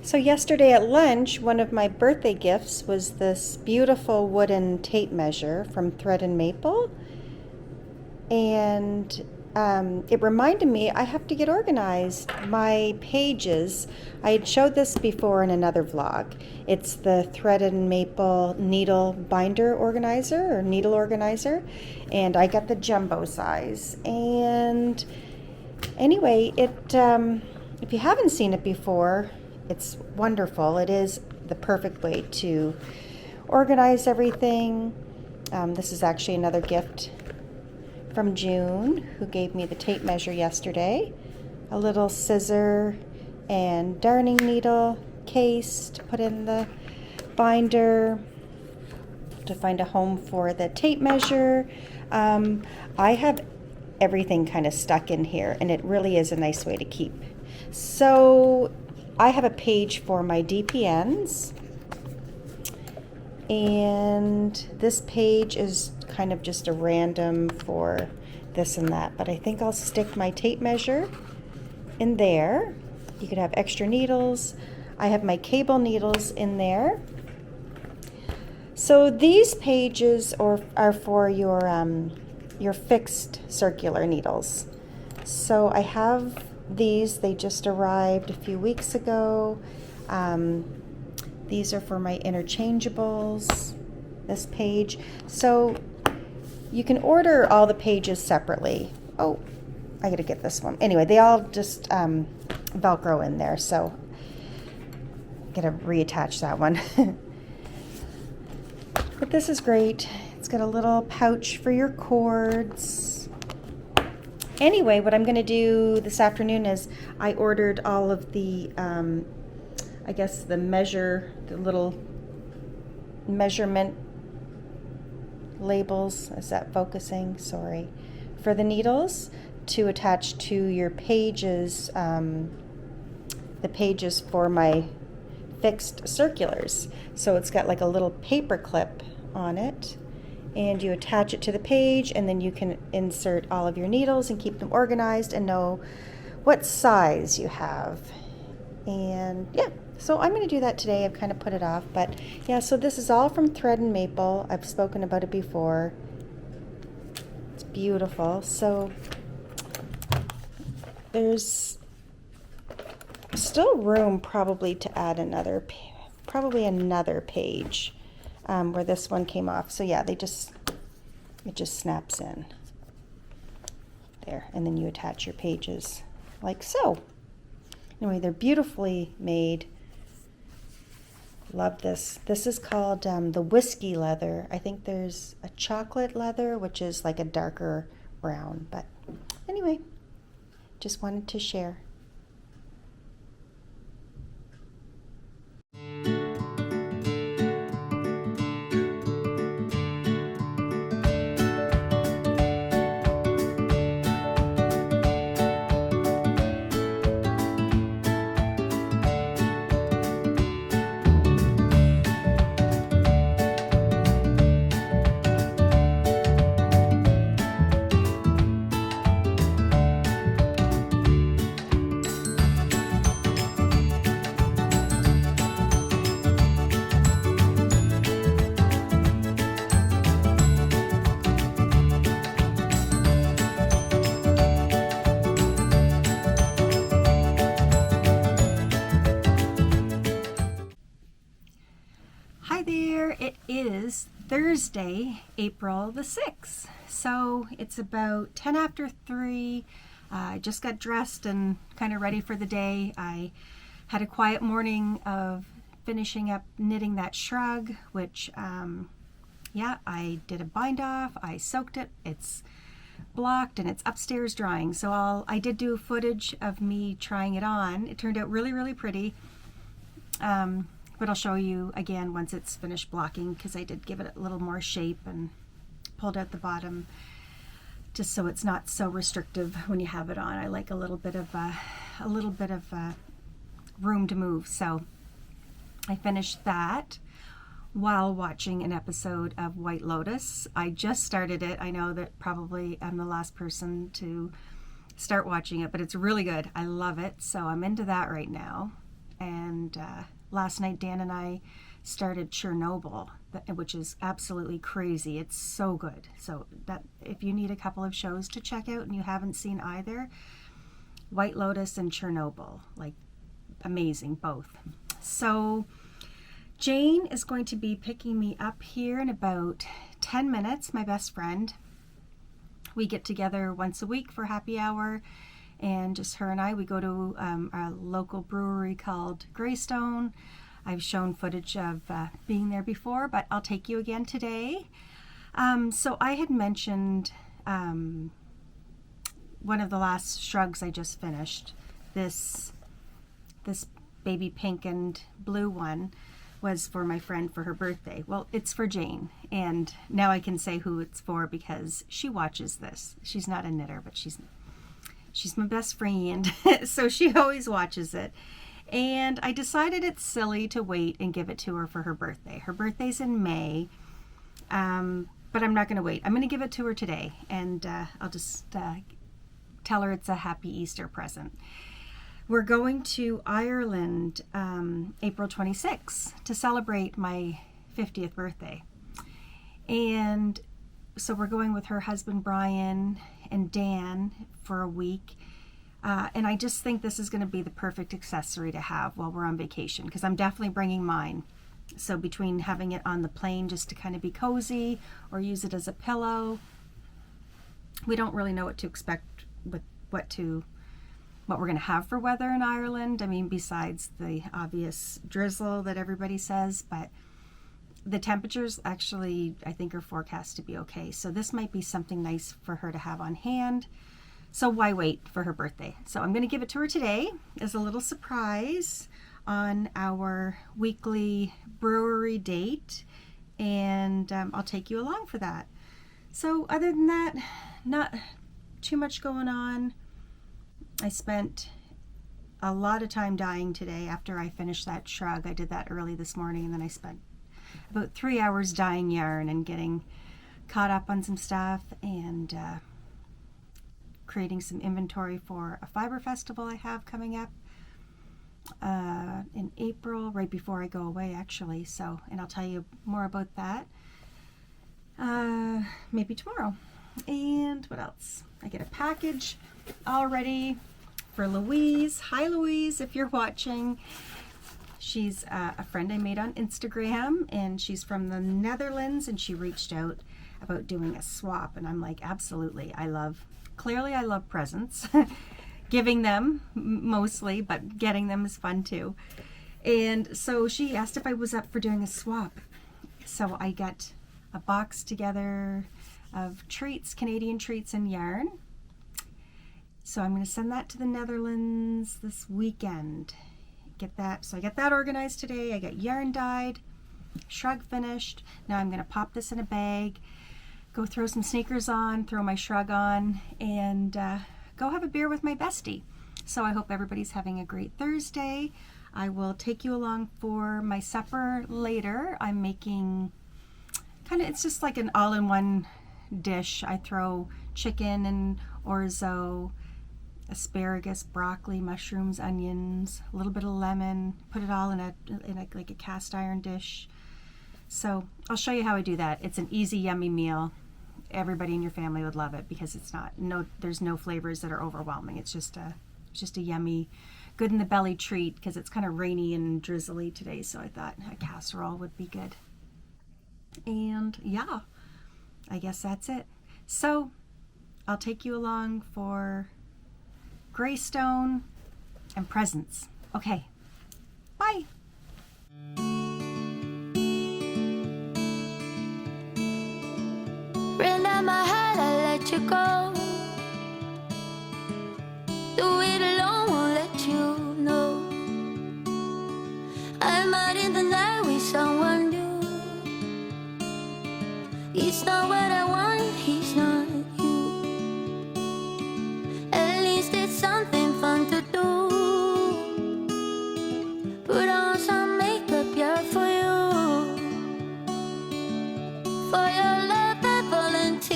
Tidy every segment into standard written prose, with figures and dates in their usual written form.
So yesterday at lunch, one of my birthday gifts was this beautiful wooden tape measure from Thread and Maple. And it reminded me I have to get organized. My pages, I had showed this before in another vlog. It's the Thread and Maple needle binder organizer or needle organizer. And I got the jumbo size. And anyway, if you haven't seen it before, it's wonderful. It is the perfect way to organize everything. This is actually another gift from June, who gave me the tape measure yesterday. A little scissor and darning needle case to put in the binder, to find a home for the tape measure. I have everything kind of stuck in here, and it really is a nice way to keep. So I have a page for my DPNs, And this page is kind of just a random for this and that, but I think I'll stick my tape measure in there. You could have extra needles. I have my cable needles in there. So these pages are for your fixed circular needles. So I have these. They just arrived a few weeks ago. These are for my interchangeables, this page. So you can order all the pages separately. Oh, I gotta get this one. Anyway, they all just Velcro in there, so I gotta reattach that one. But this is great. It's got a little pouch for your cords. Anyway, what I'm gonna do this afternoon is I ordered all of the I guess the little measurement labels. Is that focusing? Sorry. For the needles to attach to your pages, the pages for my fixed circulars. So it's got like a little paper clip on it, and you attach it to the page, and then you can insert all of your needles and keep them organized and know what size you have. And yeah, so I'm going to do that today. I've kind of put it off, but yeah, so this is all from Thread and Maple. I've spoken about it before. It's beautiful. So there's still room probably to add another page where this one came off. So yeah, it just snaps in there, and then you attach your pages like so. Anyway, they're beautifully made. Love this. This is called the whiskey leather. I think there's a chocolate leather, which is like a darker brown. But anyway, just wanted to share. Hi there, it is Thursday, April the 6th. So it's about 10 after 3. I just got dressed and kind of ready for the day. I had a quiet morning of finishing up knitting that shrug, which, I did a bind off. I soaked it. It's blocked and it's upstairs drying. So I did do footage of me trying it on. It turned out really, really pretty. But I'll show you again once it's finished blocking, because I did give it a little more shape and pulled out the bottom just so it's not so restrictive when you have it on. I like a little bit of room to move. So I finished that while watching an episode of White Lotus. I just started it. I know that probably I'm the last person to start watching it, but it's really good. I love it. So I'm into that right now. And last night, Dan and I started Chernobyl, which is absolutely crazy. It's so good. So that if you need a couple of shows to check out and you haven't seen either, White Lotus and Chernobyl, like amazing both. So Jane is going to be picking me up here in about 10 minutes, my best friend. We get together once a week for happy hour. And just her and I, we go to a local brewery called Greystone. I've shown footage of being there before, but I'll take you again today. So I had mentioned one of the last shrugs I just finished. This baby pink and blue one was for my friend for her birthday. Well, it's for Jane, and now I can say who it's for because she watches this. She's not a knitter, but she's my best friend, so she always watches it. And I decided it's silly to wait and give it to her for her birthday. Her birthday's in May, but I'm not going to wait. I'm going to give it to her today, and I'll just tell her it's a happy Easter present. We're going to Ireland April 26th to celebrate my 50th birthday. And so we're going with her husband Brian and Dan for a week. And I just think this is going to be the perfect accessory to have while we're on vacation, because I'm definitely bringing mine. So between having it on the plane just to kind of be cozy or use it as a pillow, we don't really know what to expect with what we're going to have for weather in Ireland. I mean, besides the obvious drizzle that everybody says, but the temperatures actually, I think, are forecast to be okay. So this might be something nice for her to have on hand. So why wait for her birthday? So I'm going to give it to her today as a little surprise on our weekly brewery date. And I'll take you along for that. So other than that, not too much going on. I spent a lot of time dyeing today after I finished that shrug. I did that early this morning, and then I spent about 3 hours dyeing yarn and getting caught up on some stuff and creating some inventory for a fiber festival I have coming up in April, right before I go away actually. So, and I'll tell you more about that maybe tomorrow. And what else? I get a package already for Louise. Hi Louise, if you're watching. She's a friend I made on Instagram, and she's from the Netherlands, and she reached out about doing a swap, and I'm like, absolutely. Clearly I love presents. Giving them mostly, but getting them is fun too. And so she asked if I was up for doing a swap. So I got a box together of treats, Canadian treats and yarn. So I'm going to send that to the Netherlands this weekend. Get that. So I got that organized today. I got yarn dyed, shrug finished. Now I'm going to pop this in a bag, go throw some sneakers on, throw my shrug on, and go have a beer with my bestie. So I hope everybody's having a great Thursday. I will take you along for my supper later. I'm making it's just like an all-in-one dish. I throw chicken and orzo, asparagus, broccoli, mushrooms, onions, a little bit of lemon, put it all in a like a cast iron dish. So I'll show you how I do that. It's an easy, yummy meal. Everybody in your family would love it because there's no flavors that are overwhelming. It's just a yummy, good in the belly treat because it's kind of rainy and drizzly today. So I thought a casserole would be good. And yeah, I guess that's it. So I'll take you along for Greystone and presents. Okay, bye. Ran down my heart, I let you go. Do it alone, won't let you know. I'm out in the night with someone new. It's not what I want, he's not you. At least it's something fun to do. Put on some makeup, yeah, for you. For your love I volunteer.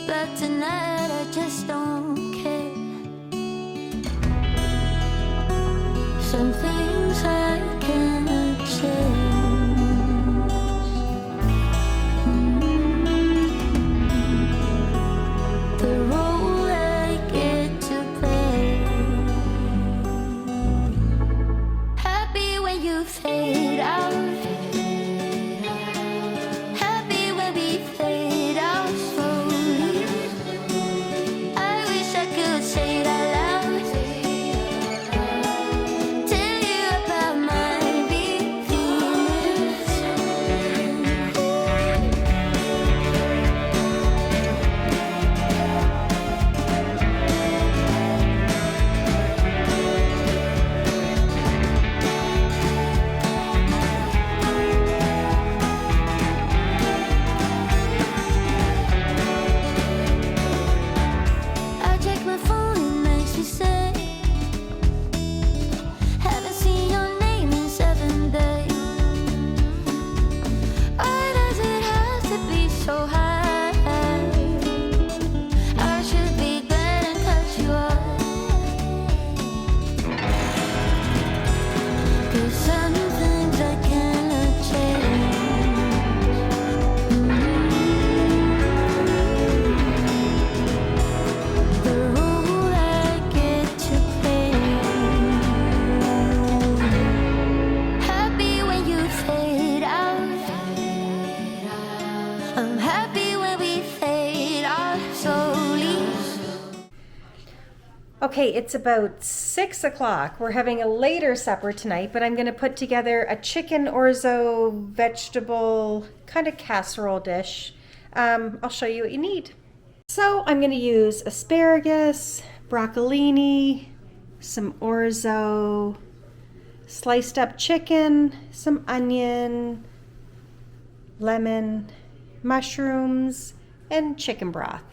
But tonight I just don't care. Some things I cannot change. Fade out. Happy when we fade out slowly. I wish I could say it out loud. Tell you about my big feelings. Okay, it's about 6 o'clock. We're having a later supper tonight, but I'm going to put together a chicken orzo vegetable kind of casserole dish. I'll show you what you need. So I'm going to use asparagus, broccolini, some orzo, sliced up chicken, some onion, lemon, mushrooms, and chicken broth.